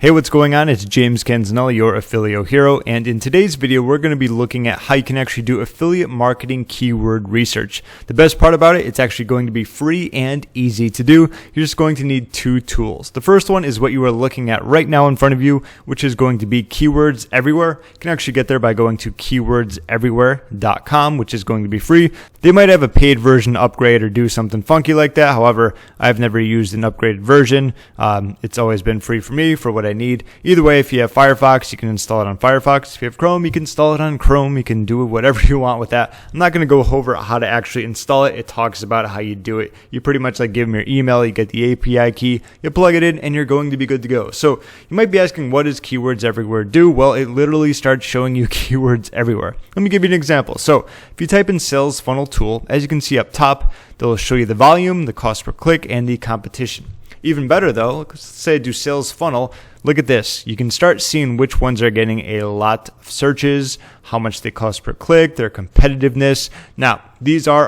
Hey, what's going on? It's James Canzanella, your Affiliate Hero, and in today's video, we're going to be looking at how you can actually do affiliate marketing keyword research. The best part about it, it's actually going to be free and easy to do. You're just going to need two tools. The first one is what you are looking at right now in front of you, which is going to be Keywords Everywhere. You can actually get there by going to keywordseverywhere.com, which is going to be free. They might have a paid version upgrade or do something funky like that. However, I've never used an upgraded version. It's always been free for me for what I need. Either way, if you have Firefox, you can install it on Firefox. If you have Chrome, you can install it on Chrome. You can do whatever you want with that. I'm not going to go over how to actually install it. It talks about how you do it. You pretty much like give them your email, you get the API key, you plug it in, and you're going to be good to go. So you might be asking, what does Keywords Everywhere do? Well, it literally starts showing you keywords everywhere. Let me give you an example. So if you type in sales funnel tool, as you can see up top, they'll show you the volume, the cost per click, and the competition. Even better though, let's say I do sales funnel. Look at this. You can start seeing which ones are getting a lot of searches, how much they cost per click, their competitiveness. Now, these are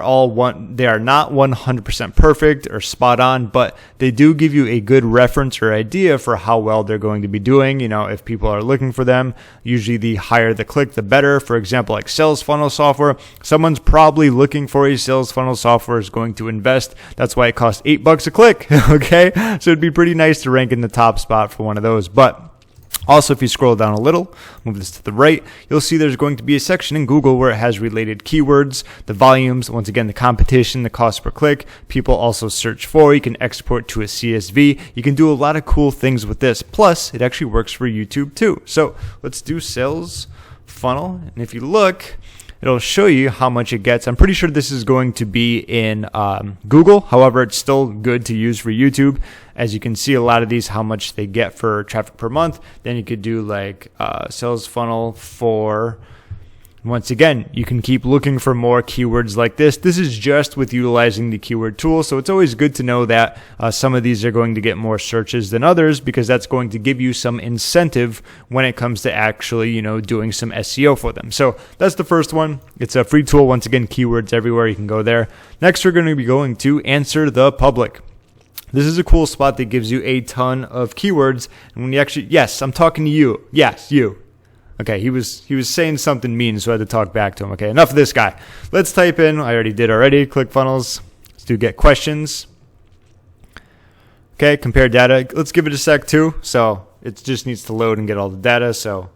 they are not 100% perfect or spot on, but they do give you a good reference or idea for how well they're going to be doing. You know, if people are looking for them, usually the higher the click, the better. For example, like sales funnel software, someone's probably looking for a sales funnel software is going to invest. That's why it costs $8 a click. Okay. So it'd be pretty nice to rank in the top spot for one of those. But also, if you scroll down a little, move this to the right, you'll see there's going to be a section in Google where it has related keywords, the volumes, once again, the competition, the cost per click. People also search for. You can export to a CSV. You can do a lot of cool things with this. Plus, it actually works for YouTube too. So let's do sales funnel. And if you look, it'll show you how much it gets. I'm pretty sure this is going to be in Google. However, it's still good to use for YouTube. As you can see, a lot of these, how much they get for traffic per month. Then you could do like sales funnel for, once again, you can keep looking for more keywords like this. This is just with utilizing the keyword tool. So it's always good to know that some of these are going to get more searches than others, because that's going to give you some incentive when it comes to actually, doing some SEO for them. So that's the first one. It's a free tool. Once again, Keywords Everywhere. You can go there. Next, we're going to be going to Answer the Public. This is a cool spot that gives you a ton of keywords. And when you actually, yes, I'm talking to you. Yes, you. Okay, he was saying something mean, so I had to talk back to him. Okay, enough of this guy. Let's type in, I already did ClickFunnels. Let's do get questions. Okay, compare data. Let's give it a sec too. So it just needs to load and get all the data. So,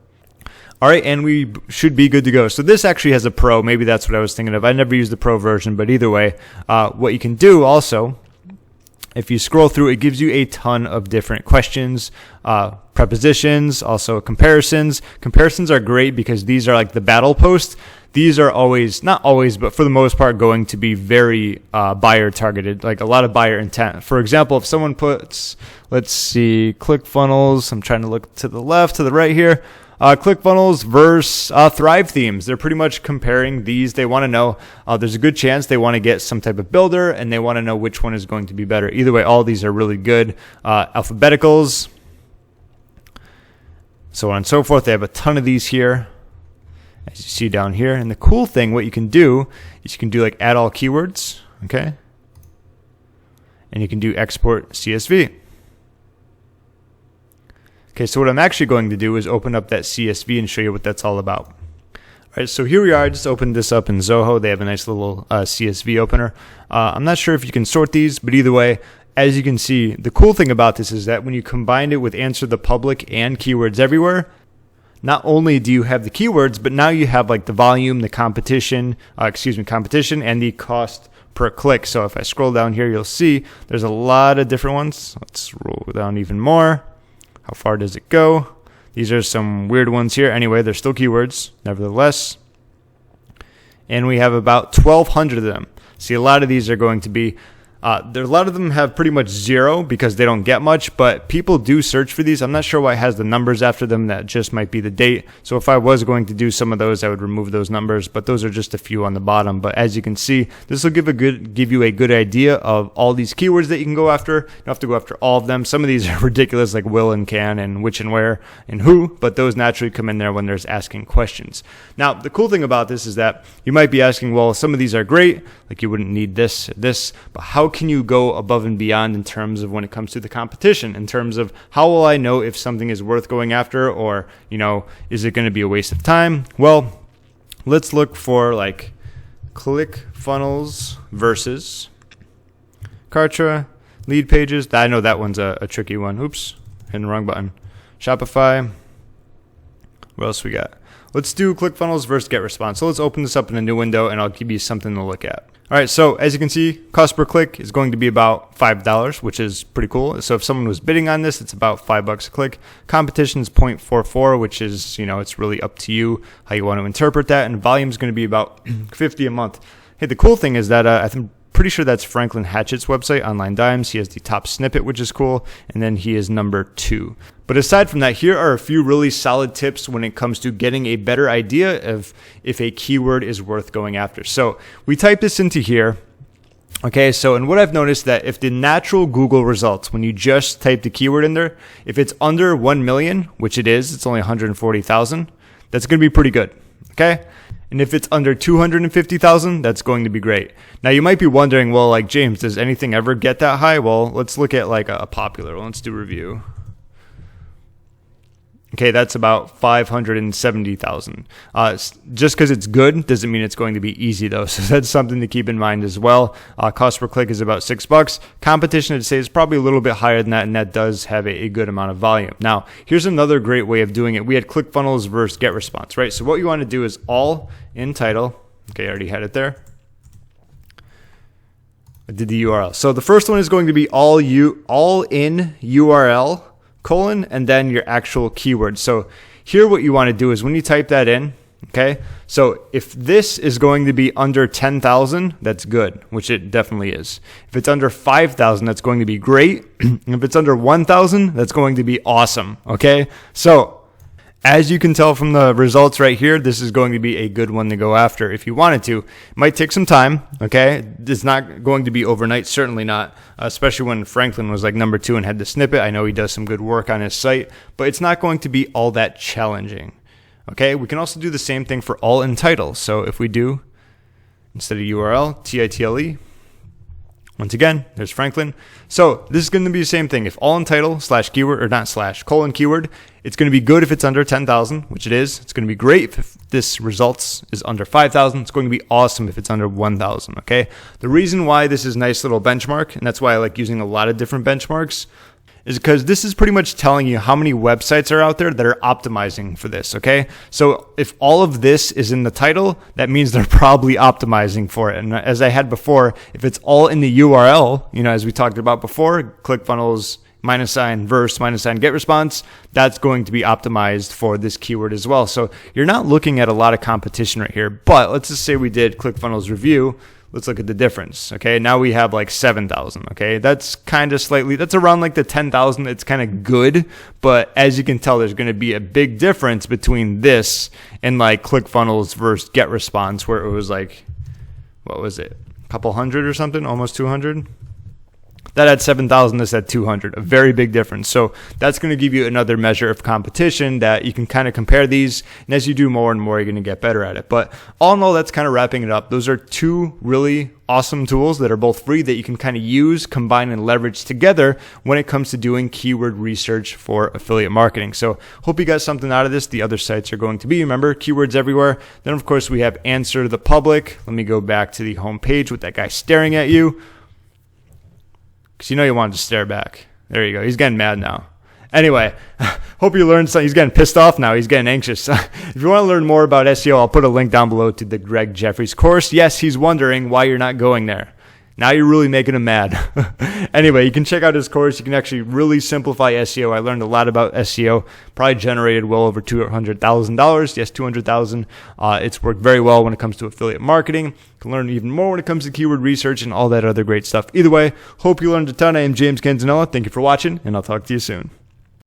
all right, and we should be good to go. So this actually has a pro. Maybe that's what I was thinking of. I never used the pro version, but either way, what you can do also, if you scroll through, it gives you a ton of different questions, prepositions, also comparisons. Comparisons are great because these are like the battle posts. These are always, not always, but for the most part, going to be very buyer targeted, like a lot of buyer intent. For example, if someone puts, let's see, ClickFunnels, I'm trying to look to the left, to the right here. ClickFunnels versus Thrive themes. They're pretty much comparing these. They want to know, there's a good chance they want to get some type of builder, and they want to know which one is going to be better. Either way, all these are really good. Alphabeticals, so on and so forth. They have a ton of these here, as you see down here. And the cool thing, what you can do is you can do like add all keywords, okay? And you can do export CSV. Okay, so what I'm actually going to do is open up that CSV and show you what that's all about. All right, so here we are. I just opened this up in Zoho. They have a nice little CSV opener. I'm not sure if you can sort these, but either way, as you can see, the cool thing about this is that when you combine it with Answer the Public and Keywords Everywhere, not only do you have the keywords, but now you have like the volume, the competition, and the cost per click. So if I scroll down here, you'll see there's a lot of different ones. Let's roll down even more. How far does it go? These are some weird ones here. Anyway, they're still keywords, nevertheless. And we have about 1,200 of them. See, a lot of these are going to be a lot of them have pretty much zero because they don't get much, but people do search for these. I'm not sure why it has the numbers after them. That just might be the date. So if I was going to do some of those, I would remove those numbers, but those are just a few on the bottom. But as you can see, this will give you a good idea of all these keywords that you can go after. You don't have to go after all of them. Some of these are ridiculous, like will and can and which and where and who, but those naturally come in there when there's asking questions. Now, the cool thing about this is that you might be asking, well, some of these are great, like you wouldn't need this, but how how can you go above and beyond in terms of when it comes to the competition, in terms of how will I know if something is worth going after, or, is it going to be a waste of time? Well, let's look for like ClickFunnels versus Kartra lead pages. I know that one's a tricky one. Oops, hitting the wrong button. Shopify. What else we got? Let's do ClickFunnels versus GetResponse. So let's open this up in a new window and I'll give you something to look at. All right, so as you can see, cost per click is going to be about $5, which is pretty cool. So if someone was bidding on this, it's about $5 a click. Competition is 0.44, which is, it's really up to you how you want to interpret that. And volume is going to be about 50 a month. Hey, the cool thing is that I'm pretty sure that's Franklin Hatchett's website, Online Dimes. He has the top snippet, which is cool. And then he is number 2. But aside from that, here are a few really solid tips when it comes to getting a better idea of if a keyword is worth going after. So we type this into here. Okay, so and what I've noticed that if the natural Google results, when you just type the keyword in there, if it's under 1 million, which it is, it's only 140,000, that's going to be pretty good. Okay. And if it's under 250,000, that's going to be great. Now you might be wondering, well, like James, does anything ever get that high? Well, let's look at like a popular one. Let's do review. Okay, that's about 570,000. Just because it's good doesn't mean it's going to be easy though. So that's something to keep in mind as well. Cost per click is about $6. Competition, I'd say, is probably a little bit higher than that, and that does have a good amount of volume. Now, here's another great way of doing it. We had ClickFunnels versus GetResponse, right? So what you want to do is all in title. Okay, I already had it there. I did the URL. So the first one is going to be all in URL. And then your actual keyword. So here what you want to do is when you type that in, okay, so if this is going to be under 10,000, that's good, which it definitely is. If it's under 5,000, that's going to be great. If it's under 1,000, that's going to be awesome, okay? So as you can tell from the results right here, this is going to be a good one to go after if you wanted to. It might take some time, okay? It's not going to be overnight, certainly not, especially when Franklin was like number 2 and had the snippet. I know he does some good work on his site, but it's not going to be all that challenging, okay? We can also do the same thing for all in title. So if we do, instead of URL, title, once again, there's Franklin. So this is going to be the same thing. If all in title / keyword, or not / colon keyword, it's going to be good if it's under 10,000, which it is. It's going to be great if this results is under 5,000. It's going to be awesome if it's under 1,000, okay? The reason why this is a nice little benchmark, and that's why I like using a lot of different benchmarks, is because this is pretty much telling you how many websites are out there that are optimizing for this, okay? So if all of this is in the title, that means they're probably optimizing for it. And as I had before, if it's all in the URL, as we talked about before, ClickFunnels, verse, GetResponse, that's going to be optimized for this keyword as well. So you're not looking at a lot of competition right here, but let's just say we did ClickFunnels review. Let's look at the difference. Okay, now we have like 7,000. Okay, that's kind of that's around like the 10,000. It's kind of good, but as you can tell, there's going to be a big difference between this and like ClickFunnels versus GetResponse, where it was like, what was it, a couple hundred or something, almost 200. That had 7,000, this had 200, a very big difference. So that's going to give you another measure of competition that you can kind of compare these. And as you do more and more, you're going to get better at it. But all in all, that's kind of wrapping it up. Those are 2 really awesome tools that are both free that you can kind of use, combine, and leverage together when it comes to doing keyword research for affiliate marketing. So hope you got something out of this. The other sites are going to be, remember, keywords everywhere. Then, of course, we have Answer the Public. Let me go back to the home page with that guy staring at you. Because you wanted to stare back. There you go. He's getting mad now. Anyway, hope you learned something. He's getting pissed off now. He's getting anxious. If you want to learn more about SEO, I'll put a link down below to the Greg Jeffries course. Yes, he's wondering why you're not going there. Now you're really making him mad. Anyway, you can check out his course. You can actually really simplify SEO. I learned a lot about SEO. Probably generated well over $200,000. Yes, $200,000. It's worked very well when it comes to affiliate marketing. You can learn even more when it comes to keyword research and all that other great stuff. Either way, hope you learned a ton. I am James Canzanella. Thank you for watching, and I'll talk to you soon.